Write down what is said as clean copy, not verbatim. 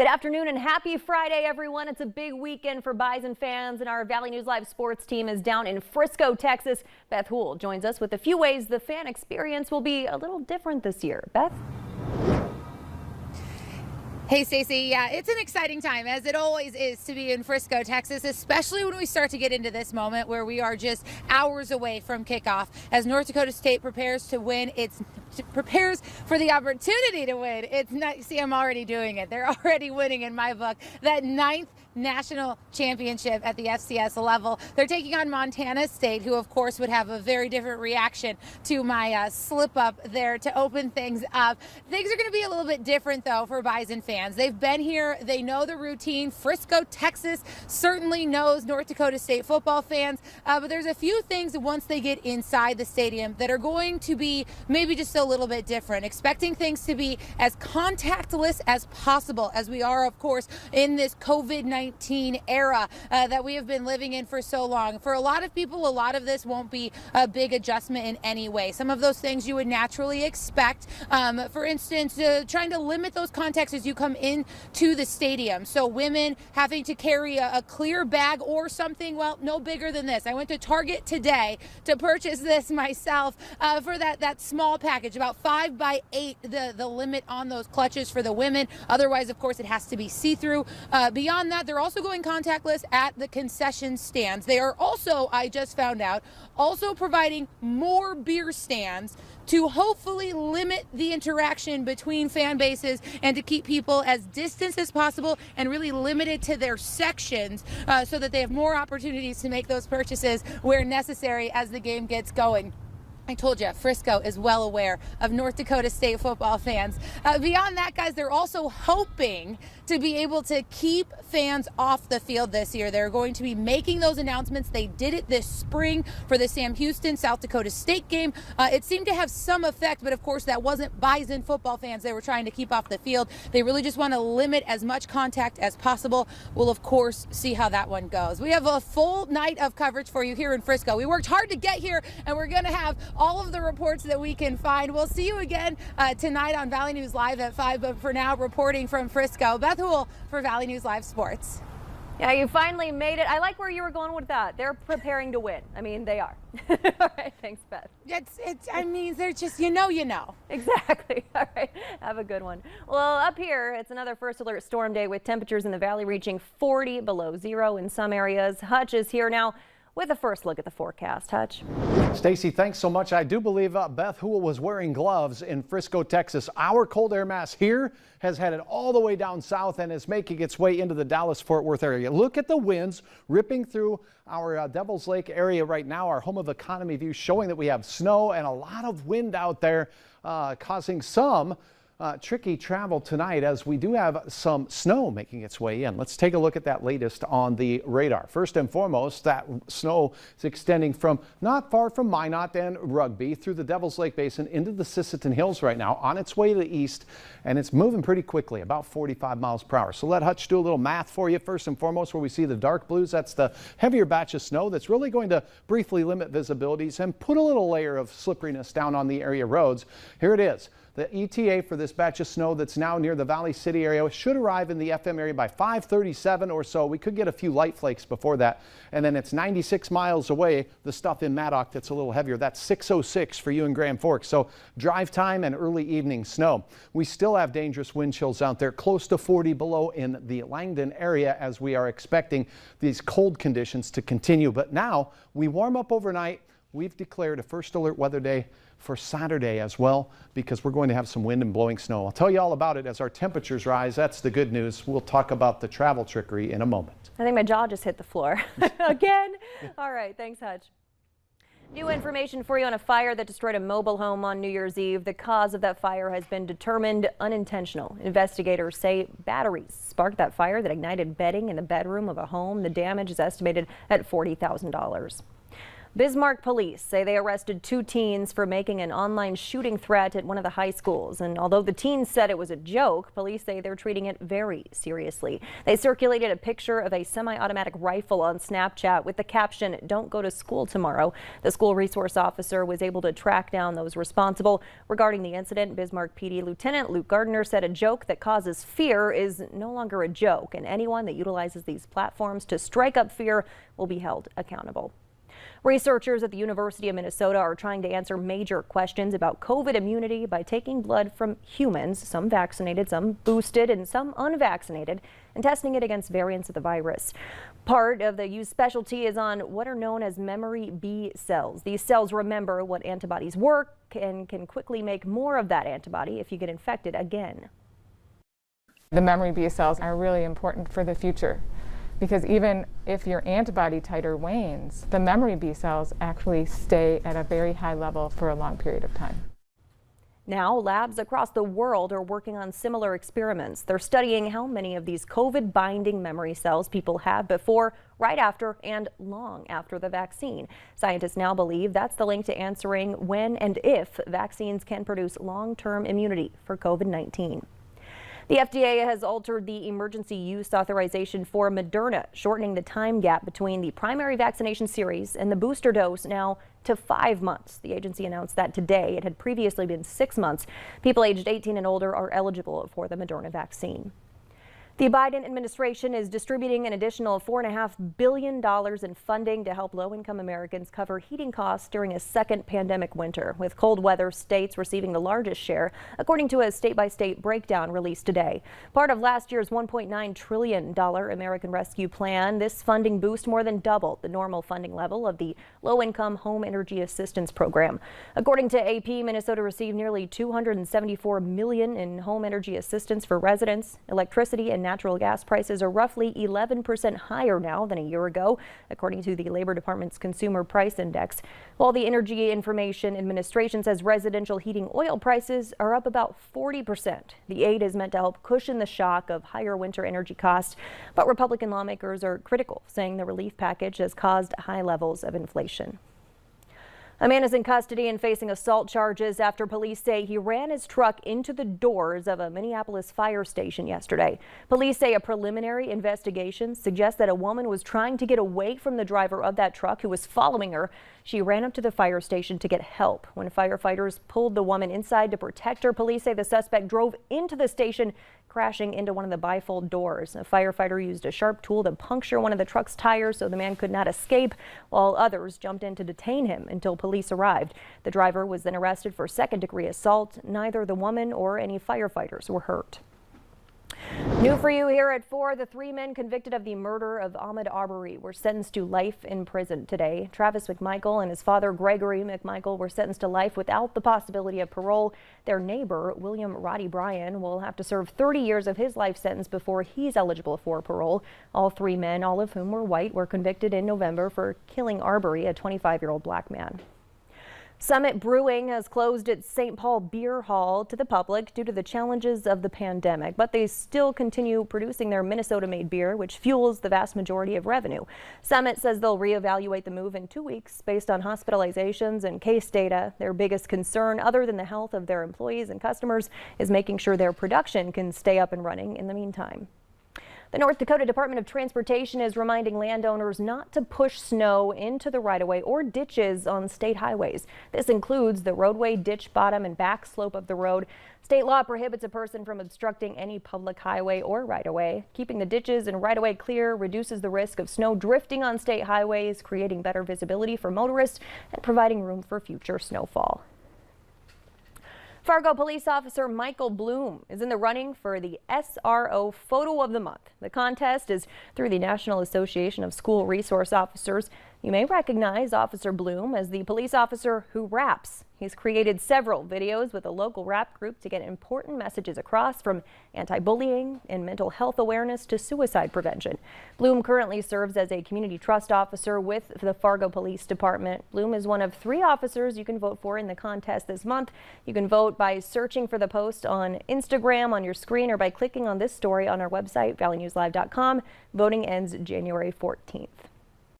Good afternoon and happy Friday, everyone. It's a big weekend for Bison fans, and our Valley News Live sports team is down in Frisco, Texas. Beth Houle joins us with a few ways the fan experience will be a little different this year. Beth? Hey, Stacey. Yeah, it's an exciting time, as it always is, to be in Frisco, Texas, especially when we start to get into this moment where we are just hours away from kickoff as North Dakota State prepares to win. Prepares for the opportunity to win. It's not, see, I'm already doing it. They're already winning in my book. That 9th national championship at the FCS level. They're taking on Montana State, who of course would have a very different reaction to my slip up there to open things up. Things are going to be a little bit different though for Bison fans. They've been here, they know the routine. Frisco, Texas certainly knows North Dakota State football fans, but there's a few things once they get inside the stadium that are going to be maybe just a little bit different. Expecting things to be as contactless as possible, as we are of course in this COVID-19 era that we have been living in for so long. For a lot of people, a lot of this won't be a big adjustment in any way. Some of those things you would naturally expect. For instance, trying to limit those contacts as you come into the stadium. So women having to carry a clear bag or something, well, no bigger than this. I went to Target today to purchase this myself for that small package, about 5 by 8, the limit on those clutches for the women. Otherwise, of course, it has to be see-through. Beyond that, they're also going contactless at the concession stands. They are also, I just found out, also providing more beer stands to hopefully limit the interaction between fan bases and to keep people as distant as possible and really limited to their sections so that they have more opportunities to make those purchases where necessary as the game gets going. I told you, Frisco is well aware of North Dakota State football fans. Beyond that, guys, they're also hoping to be able to keep fans off the field this year. They're going to be making those announcements. They did it this spring for the Sam Houston South Dakota State game. It seemed to have some effect, but of course that wasn't Bison football fans they were trying to keep off the field. They really just want to limit as much contact as possible. We'll of course see how that one goes. We have a full night of coverage for you here in Frisco. We worked hard to get here, and we're going to have all of the reports that we can find. We'll see you again tonight on Valley News Live at 5, but for now, reporting from Frisco, Beth Houle for Valley News Live Sports. Yeah, you finally made it. I like where you were going with that. They're preparing to win. I mean, they are. All right, thanks, Beth. I mean, they're just, you know. Exactly. All right, have a good one. Well, up here, it's another first alert storm day with temperatures in the valley reaching 40 below zero in some areas. Hutch is here now with a first look at the forecast. Hutch. Stacey, thanks so much. I do believe Beth Houle was wearing gloves in Frisco, Texas. Our cold air mass here has headed all the way down south and is making its way into the Dallas-Fort Worth area. Look at the winds ripping through our Devil's Lake area right now, our home of economy view, showing that we have snow and a lot of wind out there, causing some tricky travel tonight as we do have some snow making its way in. Let's take a look at that latest on the radar. First and foremost, that snow is extending from not far from Minot and Rugby through the Devil's Lake Basin into the Sisseton Hills right now on its way to the east, and it's moving pretty quickly, about 45 miles per hour. So let Hutch do a little math for you. First and foremost, where we see the dark blues, that's the heavier batch of snow that's really going to briefly limit visibilities and put a little layer of slipperiness down on the area roads. Here it is. The ETA for this batch of snow that's now near the Valley City area should arrive in the FM area by 5:37 or so. We could get a few light flakes before that. And then it's 96 miles away, the stuff in Maddock that's a little heavier. That's 6:06 for you in Grand Forks. So drive time and early evening snow. We still have dangerous wind chills out there, close to 40 below in the Langdon area, as we are expecting these cold conditions to continue. But now we warm up overnight. We've declared a first alert weather day for Saturday as well, because we're going to have some wind and blowing snow. I'll tell you all about it as our temperatures rise. That's the good news. We'll talk about the travel trickery in a moment. I think my jaw just hit the floor again. All right, thanks, Hutch. New information for you on a fire that destroyed a mobile home on New Year's Eve. The cause of that fire has been determined unintentional. Investigators say batteries sparked that fire that ignited bedding in the bedroom of a home. The damage is estimated at $40,000. Bismarck police say they arrested 2 teens for making an online shooting threat at one of the high schools. And although the teens said it was a joke, police say they're treating it very seriously. They circulated a picture of a semi-automatic rifle on Snapchat with the caption, "Don't go to school tomorrow." The school resource officer was able to track down those responsible. Regarding the incident, Bismarck PD Lieutenant Luke Gardner said a joke that causes fear is no longer a joke, and anyone that utilizes these platforms to strike up fear will be held accountable. Researchers at the University of Minnesota are trying to answer major questions about COVID immunity by taking blood from humans, some vaccinated, some boosted, and some unvaccinated, and testing it against variants of the virus. Part of the used specialty is on what are known as memory B cells. These cells remember what antibodies work and can quickly make more of that antibody if you get infected again. The memory B cells are really important for the future, because even if your antibody titer wanes, the memory B cells actually stay at a very high level for a long period of time. Now, labs across the world are working on similar experiments. They're studying how many of these COVID-binding memory cells people have before, right after, and long after the vaccine. Scientists now believe that's the link to answering when and if vaccines can produce long-term immunity for COVID-19. The FDA has altered the emergency use authorization for Moderna, shortening the time gap between the primary vaccination series and the booster dose now to 5 months. The agency announced that today. It had previously been 6 months. People aged 18 and older are eligible for the Moderna vaccine. The Biden administration is distributing an additional $4.5 billion in funding to help low-income Americans cover heating costs during a second pandemic winter, with cold weather states receiving the largest share, according to a state-by-state breakdown released today. Part of last year's $1.9 trillion American Rescue Plan, this funding boost more than doubled the normal funding level of the Low-Income Home Energy Assistance Program. According to AP, Minnesota received nearly $274 million in home energy assistance for residents. Electricity and natural gas prices are roughly 11% higher now than a year ago, according to the Labor Department's Consumer Price Index. While the Energy Information Administration says residential heating oil prices are up about 40%. The aid is meant to help cushion the shock of higher winter energy costs, but Republican lawmakers are critical, saying the relief package has caused high levels of inflation. A man is in custody and facing assault charges after police say he ran his truck into the doors of a Minneapolis fire station yesterday. Police say a preliminary investigation suggests that a woman was trying to get away from the driver of that truck who was following her. She ran up to the fire station to get help. When firefighters pulled the woman inside to protect her, police say the suspect drove into the station, crashing into one of the bifold doors. A firefighter used a sharp tool to puncture one of the truck's tires so the man could not escape, while others jumped in to detain him until police arrived. The driver was then arrested for second-degree assault. Neither the woman or any firefighters were hurt. New for you here at 4, the 3 men convicted of the murder of Ahmaud Arbery were sentenced to life in prison today. Travis McMichael and his father Gregory McMichael were sentenced to life without the possibility of parole. Their neighbor, William Roddy Bryan, will have to serve 30 years of his life sentence before he's eligible for parole. All 3 men, all of whom were white, were convicted in November for killing Arbery, a 25-year-old black man. Summit Brewing has closed its St. Paul Beer Hall to the public due to the challenges of the pandemic, but they still continue producing their Minnesota-made beer, which fuels the vast majority of revenue. Summit says they'll reevaluate the move in 2 weeks based on hospitalizations and case data. Their biggest concern, other than the health of their employees and customers, is making sure their production can stay up and running in the meantime. The North Dakota Department of Transportation is reminding landowners not to push snow into the right-of-way or ditches on state highways. This includes the roadway, ditch bottom, and back slope of the road. State law prohibits a person from obstructing any public highway or right-of-way. Keeping the ditches and right-of-way clear reduces the risk of snow drifting on state highways, creating better visibility for motorists and providing room for future snowfall. Fargo police officer Michael Bloom is in the running for the SRO Photo of the Month. The contest is through the National Association of School Resource Officers. You may recognize Officer Bloom as the police officer who raps. He's created several videos with a local rap group to get important messages across, from anti-bullying and mental health awareness to suicide prevention. Bloom currently serves as a community trust officer with the Fargo Police Department. Bloom is one of 3 officers you can vote for in the contest this month. You can vote by searching for the post on Instagram on your screen or by clicking on this story on our website, valleynewslive.com. Voting ends January 14th.